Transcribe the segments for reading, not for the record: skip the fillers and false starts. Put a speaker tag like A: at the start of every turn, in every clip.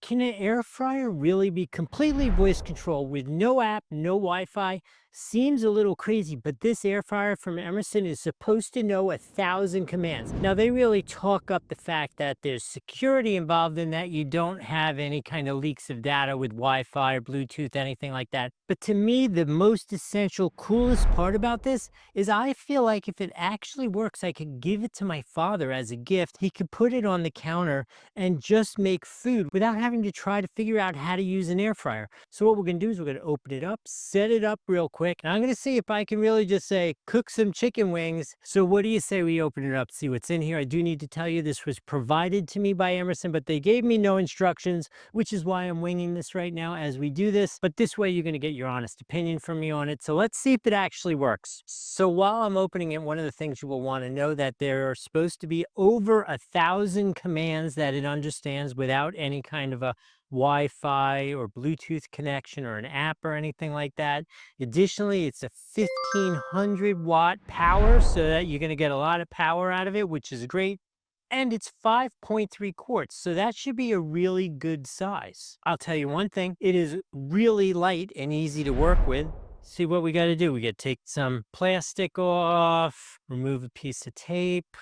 A: Can an air fryer really be completely voice controlled with no app, no Wi-Fi? Seems a little crazy, but this air fryer from Emerson is supposed to know 1,000 commands. Now, they really talk up the fact that there's security involved in that you don't have any kind of leaks of data with Wi-Fi or Bluetooth, anything like that. But to me, the most essential, coolest part about this is I feel like if it actually works, I could give it to my father as a gift. He could put it on the counter and just make food without having to try to figure out how to use an air fryer. So what we're gonna do is we're gonna open it up, set it up real quick, and I'm gonna see if I can really just say, cook some chicken wings. So what do you say we open it up, see what's in here? I do need to tell you this was provided to me by Emerson, but they gave me no instructions, which is why I'm winging this right now as we do this. But this way you're gonna get your honest opinion from me on it. So let's see if it actually works. So while I'm opening it, one of the things you will wanna know that there are supposed to be over 1,000 commands that it understands without any kind of a Wi-Fi or Bluetooth connection or an app or anything like that. Additionally, it's a 1,500 watt power, so that you're going to get a lot of power out of it, which is great. And it's 5.3 quarts, so that should be a really good size. I'll tell you one thing, it is really light and easy to work with. See what we got to do. We got to take some plastic off, remove a piece of tape.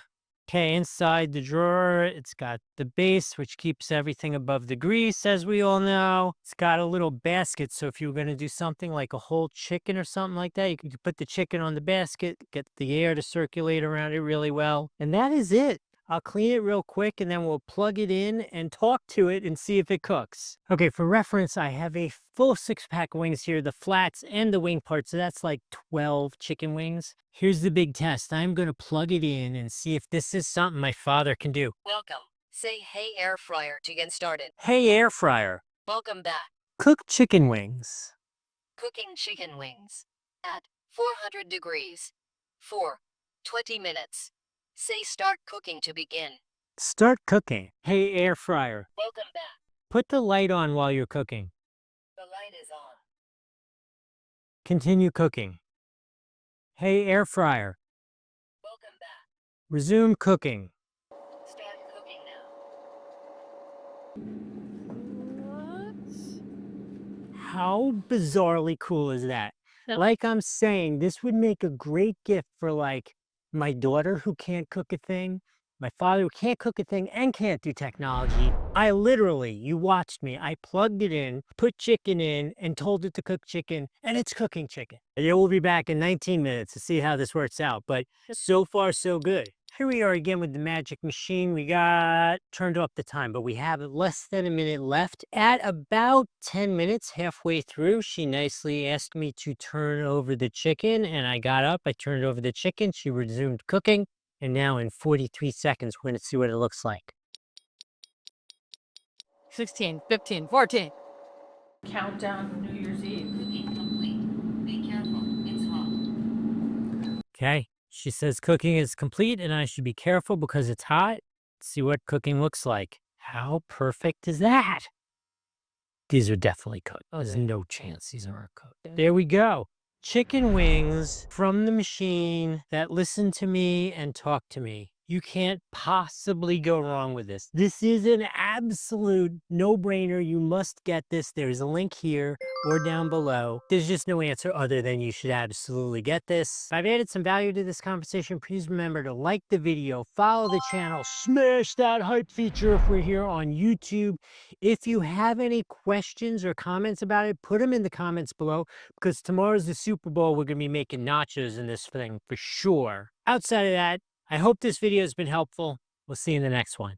A: Okay, inside the drawer, it's got the base, which keeps everything above the grease, as we all know. It's got a little basket, so if you were going to do something like a whole chicken or something like that, you could put the chicken on the basket, get the air to circulate around it really well. And that is it. I'll clean it real quick and then we'll plug it in and talk to it and see if it cooks. Okay, for reference, I have a full 6-pack of wings here, the flats and the wing parts. So that's like 12 chicken wings. Here's the big test. I'm going to plug it in and see if this is something my father can do.
B: Welcome. Say hey air fryer to get started.
A: Hey, air fryer.
B: Welcome back.
A: Cook chicken wings.
B: Cooking chicken wings. At 400 degrees. For 20 minutes. Say start cooking to begin.
A: Start cooking. Hey, air fryer.
B: Welcome back.
A: Put the light on while you're cooking.
B: The light is on.
A: Continue cooking. Hey, air fryer.
B: Welcome back.
A: Resume cooking.
B: Start cooking now.
A: How bizarrely cool is that?
B: Yep.
A: Like I'm saying, this would make a great gift for like my daughter who can't cook a thing, my father who can't cook a thing and can't do technology. I literally, you watched me, I plugged it in, put chicken in and told it to cook chicken and it's cooking chicken. And we'll be back in 19 minutes to see how this works out, but so far so good. Here we are again with the magic machine. We got turned off the time, but we have less than a minute left. At about 10 minutes, halfway through, she nicely asked me to turn over the chicken, and I got up, I turned over the chicken, she resumed cooking, and now in 43 seconds, we're gonna see what it looks like.
C: 16, 15, 14.
D: Countdown for New Year's Eve.
B: Cooking complete. Be careful. It's hot.
A: Okay, she says cooking is complete and I should be careful because it's hot. Let's see what cooking looks like. How perfect is that? These are definitely cooked. There's no chance these aren't cooked. There we go. Chicken wings from the machine that listen to me and talk to me. You can't possibly go wrong with this. This is an absolute no-brainer. You must get this. There's a link here or down below. There's just no answer other than you should absolutely get this. If I've added some value to this conversation, please remember to like the video, follow the channel, smash that hype feature if we're here on YouTube. If you have any questions or comments about it, put them in the comments below because tomorrow's the Super Bowl. We're going to be making nachos in this thing for sure. Outside of that, I hope this video has been helpful. We'll see you in the next one.